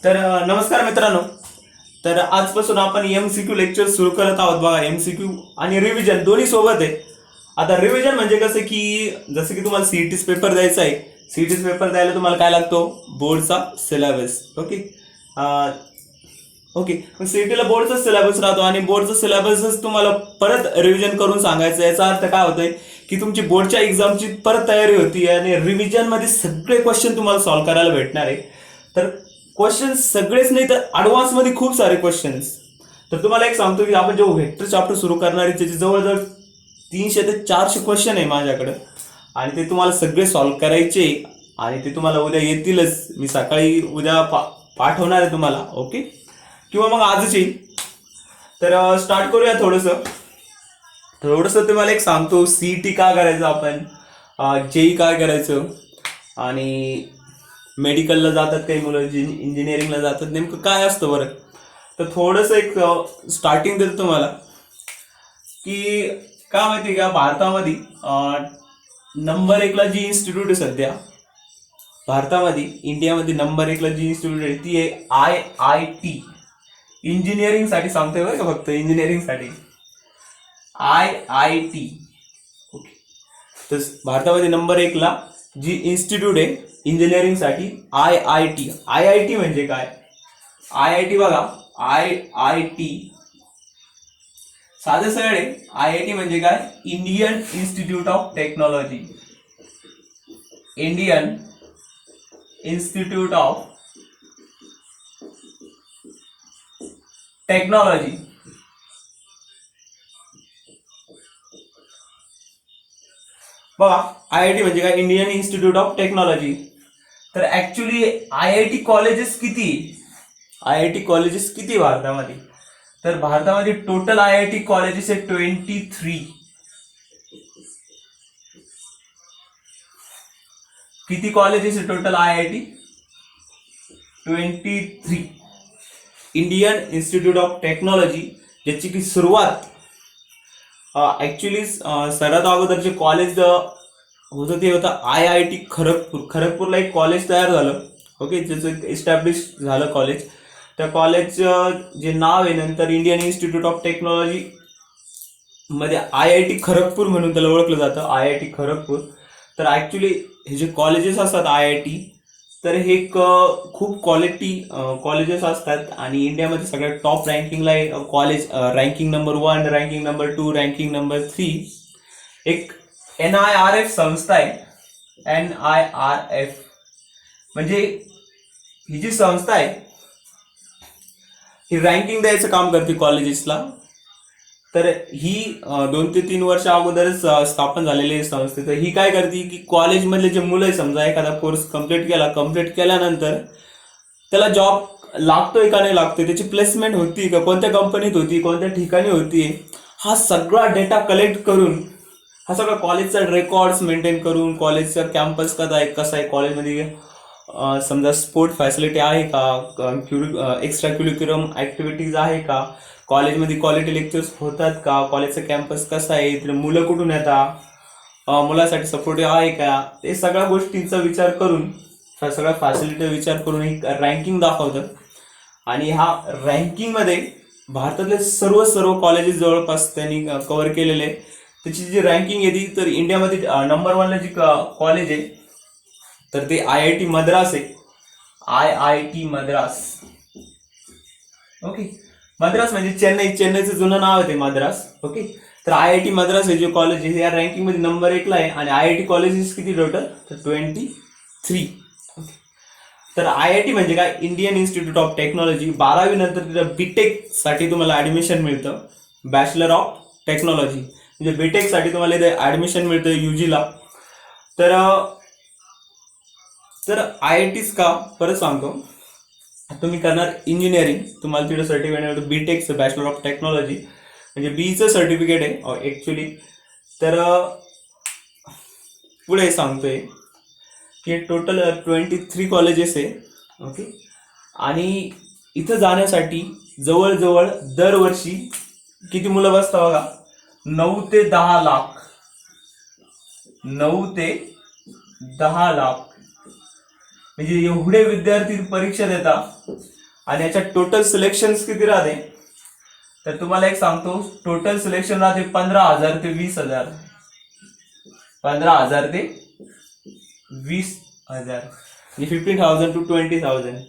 तर नमस्कार मित्रांनो. तर आजपासून आपण एमसीक्यू लेक्चर सुरू करत आहोत. बघा, एमसीक्यू आणि रिव्हिजन दोन्ही सोबत आहे. आता रिव्हिजन म्हणजे कसं की जसं की तुम्हाला सीईटीच पेपर द्यायचा आहे. सीईटीच पेपर द्यायला तुम्हाला काय लागतो? बोर्डचा सिलेबस. ओके. ओके, मग सीईटीला बोर्डचा सिलेबस राहतो आणि बोर्डचा सिलेबसच तुम्हाला परत रिव्हिजन करून सांगायचं. याचा अर्थ काय होतोय की तुमची बोर्डच्या एक्झामची परत तयारी होती आणि रिव्हिजन मध्ये सगळे क्वेश्चन तुम्हाला सॉल्व्ह करायला भेटणार आहे. तर क्वेश्चन सगळेच नाही तर ऍडव्हान्स मध्ये खूप सारे क्वेश्चन्स. तर तुम्हाला एक सांगतो की आपण जेव्हा व्हेक्टर चॅप्टर सुरू करणार आहे त्याचे जवळजवळ 300 ते 400 क्वेश्चन आहे माझ्याकडे आणि ते तुम्हाला सगळे सॉल्व्ह करायचे आणि ते तुम्हाला उद्या येतीलच. मी सकाळी उद्या पाठवणार आहे तुम्हाला. ओके, किंवा मग आजच येईल. तर स्टार्ट करूया. थोडंसं तुम्हाला एक सांगतो सीईटी काय करायचं आपण, जेई काय करायचं आणि मेडिकलला जातात काही मुलं, इंजिनिअरिंगला जातात, नेमकं काय असतं बरं. तर थोडंसं एक स्टार्टिंग देतो तुम्हाला की काय माहिती का, भारतामध्ये नंबर एकला जी इन्स्टिट्यूट आहे सध्या भारतामध्ये, इंडियामध्ये नंबर एकला जी इन्स्टिट्यूट आहे ती आहे IIT. इंजिनिअरिंग साठी सांगतोय बरं का, फक्त इंजिनिअरिंग साठी IIT. ओके, तर भारतामध्ये नंबर एकला जी इन्स्टिट्यूट आहे इंजिनिअरिंग साठी IIT. IIT म्हणजे काय? IIT बघा, IIT साधं सरळ आहे. IIT म्हणजे काय? Indian institute of technology. Indian institute of technology. बघा, IIT म्हणजे काय? Indian institute of technology. तर ऍक्च्युली IIT कॉलेजेस किती? IIT कॉलेजेस किती भारतामध्ये? तर भारतामध्ये टोटल IIT कॉलेजेस आहे 23. किती कॉलेजेस आहे total IIT? 23. Indian institute of technology, ज्याची की सुरुवात ऍक्च्युली सर्वात अगोदर जे कॉलेज होतं ते होतं IIT खरगपूर. खरगपूरला एक कॉलेज तयार झालं. ओके, ज्याचं इस्टॅब्लिश झालं कॉलेज. त्या कॉलेज जे नाव आहे नंतर इंडियन इन्स्टिट्यूट ऑफ टेक्नॉलॉजी मध्ये IIT खरगपूर म्हणून त्याला ओळखलं जातं. IIT खरगपूर. तर ऍक्च्युली हे जे कॉलेजेस असतात IIT, तर हे खूप क्वालिटी कॉलेजेस असतात आणि इंडियामध्ये सगळ्यात टॉप रँकिंगला college, ranking number 1, ranking number 2, ranking number 3 एक NIRF संस्था आहे. NIRF म्हणजे ही जी संस्था आहे ही रँकिंग द्यायचं काम करते कॉलेजेसला. तर ही 2 ते 3 वर्ष अगोदरच स्थापन झालेली संस्थे. तर ही काय करते की कॉलेजमधले जे मुलं आहे, समजा एखादा कोर्स कम्प्लीट केल्यानंतर त्याला जॉब लागतोय का नाही लागतोय, त्याची प्लेसमेंट होती का, कोणत्या कंपनीत होती, कोणत्या ठिकाणी होती, हा सगळा डेटा कलेक्ट करून, हा सगळा कॉलेजचा रेकॉर्ड्स मेंटेन करून, कॉलेजचा कॅम्पस कसा आहे कॉलेजमध्ये, समजा स्पोर्ट फॅसिलिटी आहे का, एक्स्ट्रा क्युरिक्युलम ऍक्टिव्हिटीज आहे का, कॉलेजमध्ये क्वालिटी लेक्चर्स होतात का, कॉलेजचा कॅम्पस कसा आहे, तिथे मुलं कुठून येतात, मुलासाठी सपोर्टिव्ह आहे का, ते सगळ्या गोष्टींचा विचार करून, सगळ्या फॅसिलिटी विचार करून एक रँकिंग दाखवतं. आणि हा रँकिंग मध्ये भारतातले सर्व कॉलेजेस जवळपास त्यांनी कव्हर केलेले. त्याची जी रँकिंग येते तर इंडियामध्ये नंबर 1ला जी कॉलेज आहे तर ते IIT मद्रास आहे. IIT मद्रास. ओके, मद्रास म्हणजे चेन्नईचं जुनं नाव आहे ते मद्रास. ओके, तर IIT मद्रास हे जे कॉलेज आहे या रँकिंग मध्ये नंबर 1ला आहे. आणि IIT कॉलेजेस किती टोटल? तर 23. तर IIT म्हणजे काय? Indian institute of technology. 12वी नंतर तिथं बीटेक साठी तुम्हाला ऍडमिशन मिळतं. बॅचलर ऑफ टेक्नॉलॉजी म्हणजे बीटेक साठी तुम्हाला इथे ऍडमिशन मिळतं UGला. तर IITच का परत सांगतो, तुम्ही करणार इंजिनिअरिंग, तुम्हाला तिथे सर्टिफिकेट मिळतं बीटेकचं, बॅचलर ऑफ टेक्नॉलॉजी म्हणजे बीचं सर्टिफिकेट आहे ऍक्च्युली. तर पुढे सांगतोय की टोटल 23 कॉलेजेस आहे. ओके, आणि इथं जाण्यासाठी जवळजवळ दरवर्षी किती मुलं बसतात बघा? 9 ते 10 लाख. 9 ते 10 लाख म्हणजे एवढे विद्यार्थी परीक्षा देतात आणि याच्यात टोटल सिलेक्शन किती राहते, तर तुम्हाला एक सांगतो, टोटल सिलेक्शन राहते 15,000 ते 20,000. 15,000 ते 20,000 म्हणजे 15,000 to 20,000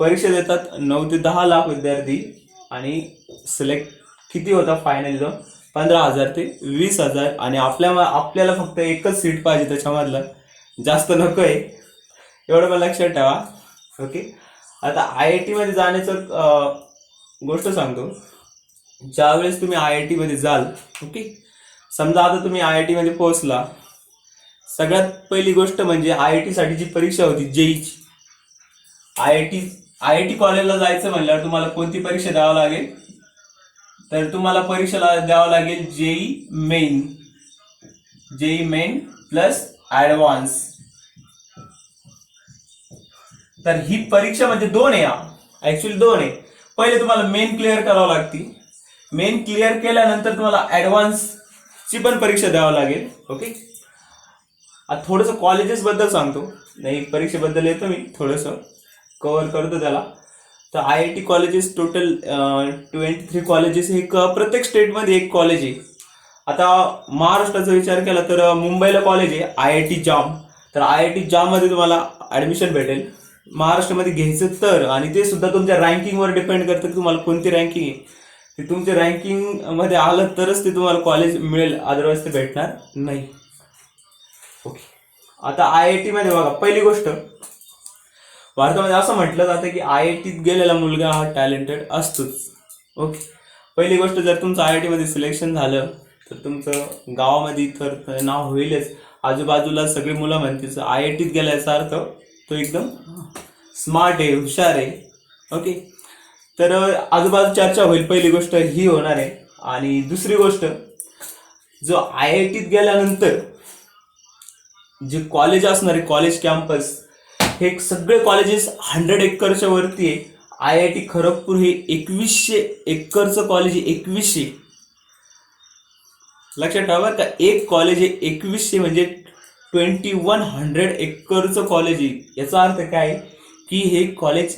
परीक्षा देतात. 9 ते 10 लाख विद्यार्थी आणि सिलेक्ट किती होता फायनल जो 15,000 ते 20,000. आणि आपल्याला फक्त एकच सीट पाहिजे त्याच्यामधलं, जास्त नको आहे, एवढं पण लक्षात ठेवा. ओके. आता IIT मध्ये जाण्याचं गोष्ट सांगतो. ज्यावेळेस तुम्ही IIT मध्ये जाल, ओके, समजा आता तुम्ही IIT मध्ये पोहोचला, सगळ्यात पहिली गोष्ट म्हणजे IIT साठीची परीक्षा होती जेईची. IIT कॉलेजला जायचं म्हणल्यावर तुम्हाला कोणती परीक्षा द्यावं लागेल, तर तुम्हाला परीक्षेला द्यावं लागेल जेई मेन प्लस ऍडव्हान्स. तर ही परीक्षा म्हणजे दोन आहे, ऍक्च्युअली दोन आहे. पहिले तुम्हाला मेन क्लिअर करावं लागते, मेन क्लिअर केल्यानंतर तुम्हाला ऍडव्हान्स ची पण परीक्षा द्यावं लागेल. ओके. आता थोडंसं कॉलेजेस बद्दल सांगतो, नाही परीक्षेबद्दल येतो मी, थोडंसं कव्हर करतो त्याला. तर IIT कॉलेजेस टोटल 23 कॉलेजेस, एक प्रत्येक स्टेटमध्ये एक कॉलेज आहे. आता महाराष्ट्राचा विचार केला तर मुंबईला कॉलेज आहे IIT जाम. तर IIT जाम मध्ये तुम्हाला ऍडमिशन भेटेल महाराष्ट्रामध्ये घ्यायचं तर, आणि ते सुद्धा तुमच्या रँकिंगवर डिपेंड करतं की तुम्हाला कोणती रँकिंग आहे. ते तुमच्या रँकिंग मध्ये आलं तरच ते तुम्हाला कॉलेज मिळेल, अदरवाईज ते भेटणार नाही. ओके. आता IIT मध्ये बघा, पहिली गोष्ट भारतामध्ये असं म्हटलं जातं की IITत गेलेला मुलगा हा टॅलेंटेड असतोच. ओके. पहिली गोष्ट, जर तुमचं IIT मध्ये सिलेक्शन झालं तर तुमचं गावामध्ये तर नाव होईलच, आजूबाजूला सगळी मुलं म्हणतील IITत गेल्याचा अर्थ तो एकदम स्मार्ट आहे, हुशार आहे. ओके. तर आजूबाजू चर्चा होईल, पहिली गोष्ट ही होणार आहे. आणि दुसरी गोष्ट, जो IITत गेल्यानंतर जे कॉलेज असणार आहे, कॉलेज कॅम्पस, हे सगळे कॉलेजेस 100 एकरच्या वरती आहे. IIT खरगपूर हे 2100 एकरचं कॉलेज आहे, 2100. लक्षात ठेवा का, एक कॉलेज आहे 2100 म्हणजे 2100 एकरचं कॉलेज आहे. याचा अर्थ काय की हे कॉलेज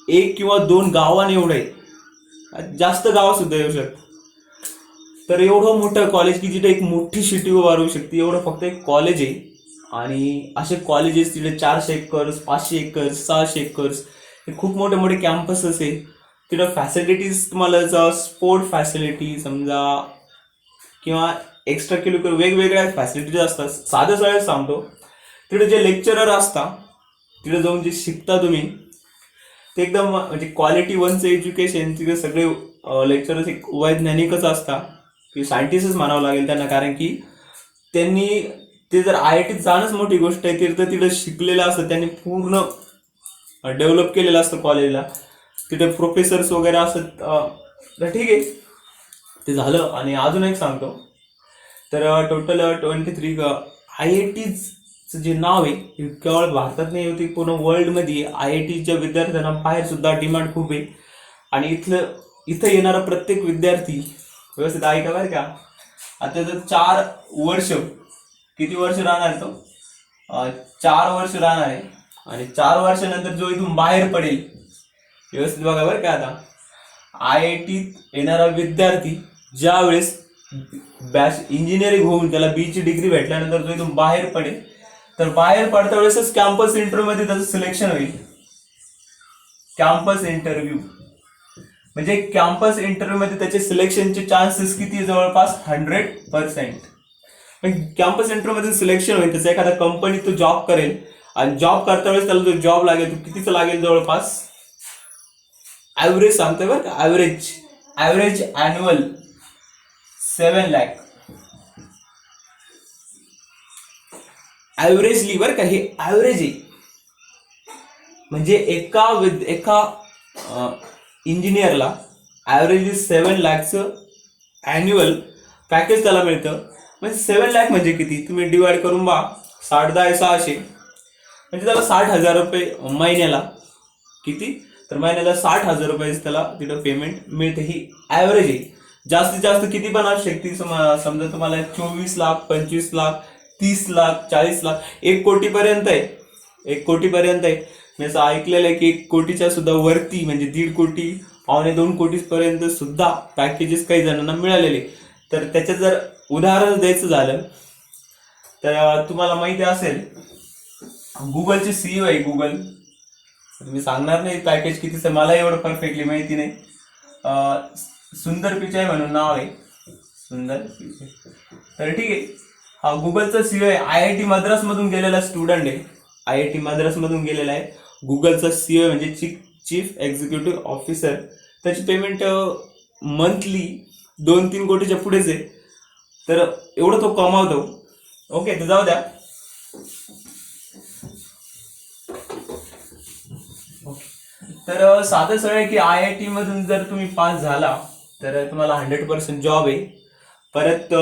1 किंवा 2 गावांनी एवढं आहे, जास्त गाव सुद्धा येऊ शकतात. तर एवढं मोठं कॉलेज की जिथे एक मोठी सिटी उभारू शकते, एवढं फक्त एक कॉलेज आहे. आणि असे कॉलेजेस तिथे 400 एकर्स, 500 एकर्स, 600 एकर्स, हे खूप मोठे मोठे कॅम्पसेस आहे. तिथं फॅसिलिटीज तुम्हाला स्पोर्ट फॅसिलिटी समजा किंवा एक्स्ट्रा करिक्युलर वेगवेगळ्या फॅसिलिटीज असतात. साधं साधं सांगतो, तिथे जे लेक्चरर असतात, तिथे जाऊन जे शिकता तुम्ही, ते एकदम म्हणजे क्वालिटी वनचं एज्युकेशन. तिथे सगळे लेक्चरर्स एक वैज्ञानिकच असतात, की सायंटिस्टच म्हणावं लागेल त्यांना, कारण की त्यांनी ते जर IITत जाणंच मोठी गोष्ट आहे. तिथं तिथं शिकलेलं असतं, त्यांनी पूर्ण डेव्हलप केलेलं असतं कॉलेजला. तिथे प्रोफेसर्स वगैरे असत. तर ठीक आहे, ते झालं. आणि अजून एक सांगतो, तर टोटल 23 IITचं जे नाव आहे केवळ भारतात नाही होती, पूर्ण वर्ल्डमध्ये IITच्या विद्यार्थ्यांना बाहेर सुद्धा डिमांड खूप आहे. आणि इथं येणारा प्रत्येक विद्यार्थी व्यवस्थित ऐका बरं का. आता जर 4 वर्ष, किती वर्ष राहणार तो, 4 वर्ष राहणार आहे. आणि 4 वर्षानंतर जो इथून बाहेर पडेल, व्यवस्थित बघा बरं का. आता IITत येणारा विद्यार्थी ज्या वेळेस इंजिनिअरिंग होऊन त्याला Bची डिग्री भेटल्यानंतर जो इथून बाहेर पडेल, तर बाहेर पडता वेळेसच कॅम्पस इंटरव्ह्यू मध्ये त्याचं सिलेक्शन होईल. कॅम्पस इंटरव्ह्यू म्हणजे कॅम्पस इंटरव्ह्यू मध्ये त्याचे सिलेक्शनचे चान्सेस किती, जवळपास 100%. कॅम्पस इंटरव्ह्यू मध्ये सिलेक्शन होईल, त्याचा एखाद्या कंपनीत तो जॉब करेल. आणि जॉब करता वेळेस त्याला जो जॉब लागेल तो कितीचा लागेल, जवळपास ऍव्हरेज सांगतोय बरं का, ऍव्हरेज अॅन्युअल 7 लाख. ऍव्हरेजली बरं का, हे ऍव्हरेज आहे. म्हणजे एका इंजिनियरला ऍव्हरेजली 7 लाखचं अॅन्युअल पॅकेज त्याला मिळतं. म्हणजे 7 लाख म्हणजे किती, तुम्ही डिवाइड करून बा, 60 10 600, म्हणजे त्याला 60,000 रुपये महिन्याला. किती, तर महिन्याला 60,000 रुपये त्याला तिथं पेमेंट मिळते. ही ऍव्हरेज आहे. जास्तीत जास्त किती पण असू शकते, समजा तुम्हाला 24 लाख, 25 लाख, 30 लाख, 40 लाख, 1 कोटी पर्यंत आहे. 1 कोटीपर्यंत आहे. मी असं ऐकलेलं आहे की 1 कोटीच्या सुद्धा वरती म्हणजे 1.5 कोटी, 1.25 कोटीपर्यंत सुद्धा पॅकेजेस काही जणांना मिळालेले. तर त्याचं जर उदाहरण द्यायचं झालं तर तुम्हाला माहिती असेल गुगलचे सीईओ आहे गुगल. मी सांगणार नाही पॅकेज कितीचं, मला एवढं परफेक्टली माहिती नाही. सुंदर पिचाई म्हणून नाव आहे, सुंदर पिचाई. तर ठीक आहे, हा गुगलचा सीईओ आहे. IIT मद्रासमधून गेलेला स्टुडंट आहे, IIT मद्रासमधून गेलेला आहे. गुगलचा सीईओ म्हणजे चीफ एक्झिक्युटिव्ह ऑफिसर. त्याची पेमेंट मंथली 2-3 कोटीच्या पुढेच आहे. तर एवढं तो कमावतो. ओके, तर जाऊ द्या. तर साधं सरळ आहे की IIT मधून जर तुम्ही पास झाला तर तुम्हाला 100% जॉब आहे. परत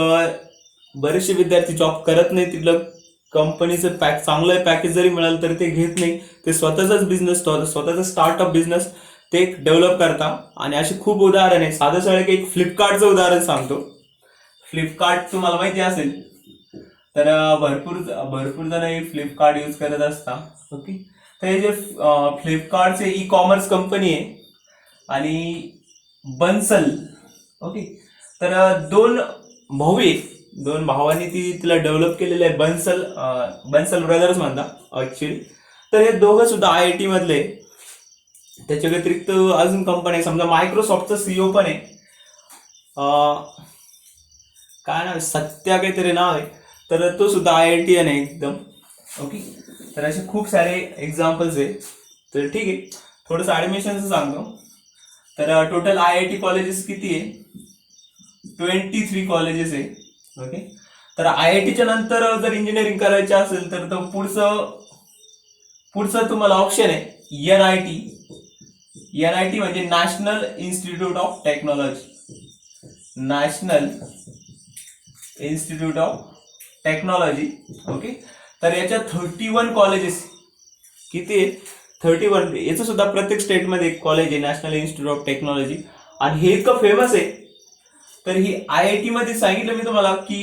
बरेचसे विद्यार्थी जॉब करत नाही, तिथलं कंपनीचं चांगलं पॅकेज जरी मिळालं तरी ते घेत नाही. ते स्वतःचाच बिझनेस, स्वतःचा स्टार्टअप बिझनेस ते डेव्हलप करता. आणि अशी खूप उदाहरण आहे. साधं सरळ की एक फ्लिपकार्टचं उदाहरण सांगतो. फ्लिपकार्ट तुम्हाला माहिती असेल तर भरपूर जण फ्लिपकार्ट यूज करत असतात. ओके, तर हे जे फ्लिपकार्टचे ई-कॉमर्स कंपनी आहे आणि बन्सल. ओके, तर 2 भाऊ आहेत, 2 भावांनी तिला डेव्हलप केलेलं आहे. बन्सल ब्रदर्स म्हणतात ऍक्च्युली. तर हे दोघं सुद्धा IIT मधले. त्याच्या व्यतिरिक्त अजून कंपनी आहे, समजा मायक्रोसॉफ्टचा सीईओ पण आहे. काय नाव, सत्या काहीतरी नाव आहे. तर तो सुद्धा IITian आहे एकदम. ओके, तर असे खूप सारे एक्झाम्पल्स आहे. तर ठीक आहे, थोडंसं ऍडमिशनचं सांगतो. तर टोटल IIT कॉलेजेस किती आहे? 23 कॉलेजेस आहे. ओके, तर IITच्या नंतर जर इंजिनिअरिंग करायची असेल तर पुढचं तुम्हाला ऑप्शन आहे NIT. NIT म्हणजे national institute of technology. National institute of technology. Okay, तर याच्या 31 कॉलेजेस किती आहे? 31. याचं सुद्धा प्रत्येक स्टेटमध्ये एक कॉलेज आहे, नॅशनल इन्स्टिट्यूट ऑफ टेक्नॉलॉजी. आणि हे इतकं फेमस आहे तर ही IIT मध्ये सांगितलं मी तुम्हाला की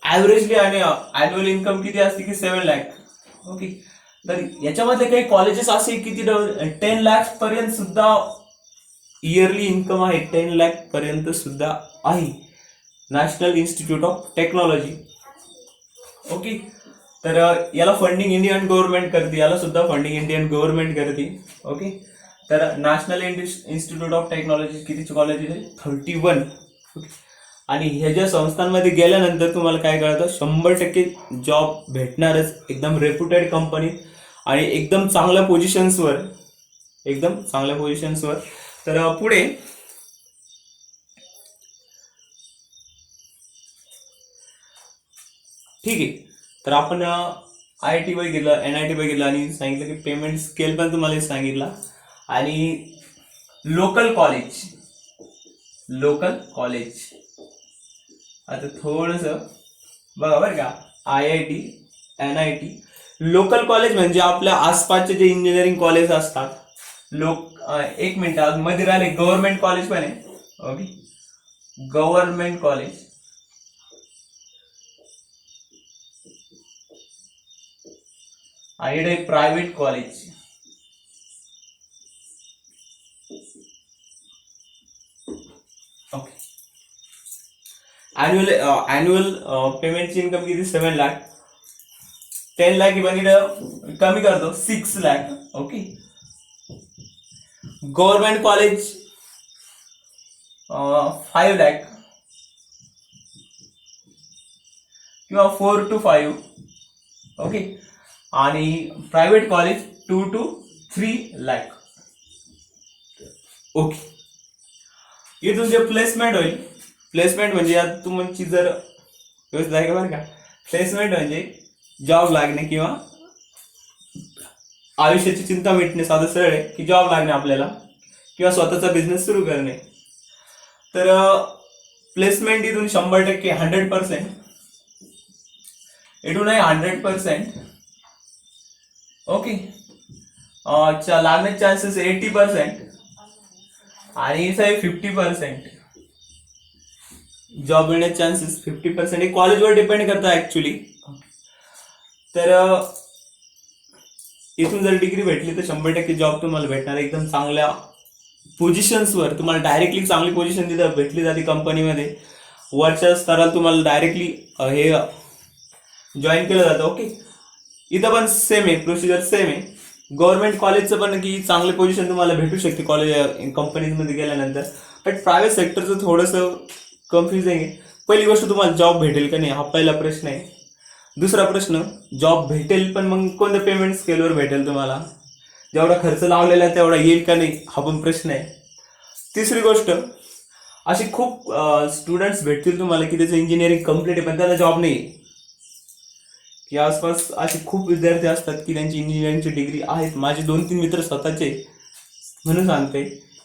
ऍव्हरेजली आणि अॅन्युअल इन्कम किती असते की 7 लाख. ओके, तर याच्यामध्ये काही कॉलेजेस असे किती 10 लाख पर्यंत सुद्धा इयरली इन्कम आहे. 10 लाख पर्यंत सुद्धा आहे national institute of technology. Okay, तर याला फंडिंग इंडियन गव्हर्नमेंट करते, याला सुद्धा फंडिंग इंडियन गव्हर्नमेंट करते. ओके, तर नॅशनल इन्स्टिट्यूट ऑफ टेक्नॉलॉजी कितीचे कॉलेजेस आहे? 31. आणि ह्या ज्या संस्थांमध्ये गेल्यानंतर तुम्हाला काय कळतं, 100% जॉब भेटणारच, एकदम रेप्युटेड कंपनी आणि एकदम चांगल्या पोझिशन्सवर. तर पुढे ठीक आहे, तर आपण IIT बघितलं, NIT बघितलं आणि सांगितलं की पेमेंट स्केल पण तुम्हाला सांगितला. आणि लोकल कॉलेज आता थोडस बघा बरं का. IIT, NIT, लोकल कॉलेज म्हणजे आपल्या आसपासचे जे इंजिनिअरिंग कॉलेज असतात. एक मिनिट मध्ये राहिले गव्हर्नमेंट कॉलेज पण आहे. ओके, गव्हर्नमेंट कॉलेज आणि प्रायव्हेट कॉलेज. ओके, ॲन्युअल पेमेंटची इन्कम किती? 7 लाख. 10 लाख बघितलं कमी करतो 6 lakh. Okay, government college 5 lakh किंवा 4 to 5. ओके, आणि private college 2 to 3 lakh. Okay, इथून जे प्लेसमेंट होईल, प्लेसमेंट म्हणजे तुमची जर व्यवस्थित आहे का बरं का. प्लेसमेंट म्हणजे जॉब लागणे किंवा आयुष्याची चिंता मिटणे. साधं सरळ आहे की जॉब लागणे आपल्याला किंवा स्वतःचा बिझनेस सुरू करणे. तर प्लेसमेंट इथून 100%, 100%, इथून आहे 100%. ओके, लागण्याचे चान्सेस 80% आणि इथं आहे 50%. जॉब मिळण्याचे चान्सेस 50%. हे कॉलेजवर डिपेंड करतं ऍक्च्युली. तर इथून जर डिग्री भेटली तर 100% जॉब तुम्हाला भेटणार एकदम चांगल्या पोझिशन्सवर. तुम्हाला डायरेक्टली चांगली पोझिशन तिथं भेटली जाते कंपनीमध्ये. वरच्या स्तराला तुम्हाला डायरेक्टली हे जॉईन केलं जातं. ओके, इथं पण सेम आहे, प्रोसिजर सेम आहे. गव्हर्नमेंट कॉलेजचं पण की चांगली पोझिशन तुम्हाला भेटू शकते कॉलेज कंपनीजमध्ये गेल्यानंतर. बट प्रायव्हेट सेक्टरचं थोडंसं कन्फ्युजिंग आहे. पहिली गोष्ट, तुम्हाला जॉब भेटेल का नाही हा पहिला प्रश्न आहे. दुसरा प्रश्न, जॉब भेटेल पण मग कोणत्या पेमेंट स्केलवर भेटेल तुम्हाला, जेवढा खर्च लावलेला आहे तेवढा येईल का नाही हा पण प्रश्न आहे. तिसरी गोष्ट, अशी खूप स्टुडंट्स भेटतील तुम्हाला की त्याचं इंजिनिअरिंग कम्प्लीट आहे पण त्याला जॉब नाही. की आसपास असे खूप विद्यार्थी असतात की त्यांची इंजिनिअरिंगची डिग्री आहेत. माझे 2-3 मित्र स्वतःचे म्हणून सांगते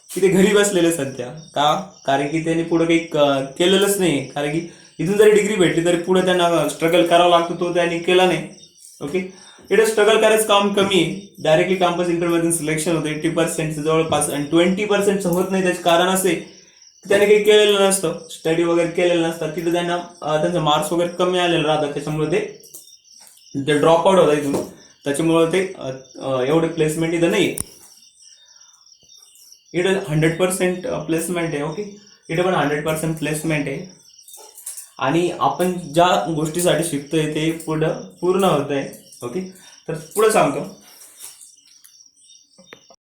की ते घरी बसलेले सध्या. का? कारण की त्यांनी पुढे काही केलेलंच नाही. कारण की इथून जरी डिग्री भेटली तरी पुढे त्यांना स्ट्रगल करावा लागतो, तो त्यांनी केला नाही. ओके, इथं स्ट्रगल करायचं काम कमी आहे. डायरेक्टली कॅम्पस इंटरव्ह्यूमधून सिलेक्शन होतं 80% जवळपास, आणि 20% होत नाही. त्याचे कारण असे की त्याने काही केलेलं नसतं, स्टडी वगैरे केलेलं नसतं. तिथे त्यांना त्यांचे मार्क्स वगैरे कमी आलेले राहतात, त्याच्यामुळे ते ड्रॉप आउट होता इथून. त्याच्यामुळे ते एवढे प्लेसमेंट इथं नाही. इथं 100% प्लेसमेंट आहे. ओके, इथं पण 100% प्लेसमेंट आहे. आणि आपण ज्या गोष्टीसाठी शिकतोय ते पुढं पूर्ण होत आहे. ओके, तर पुढे सांगतो.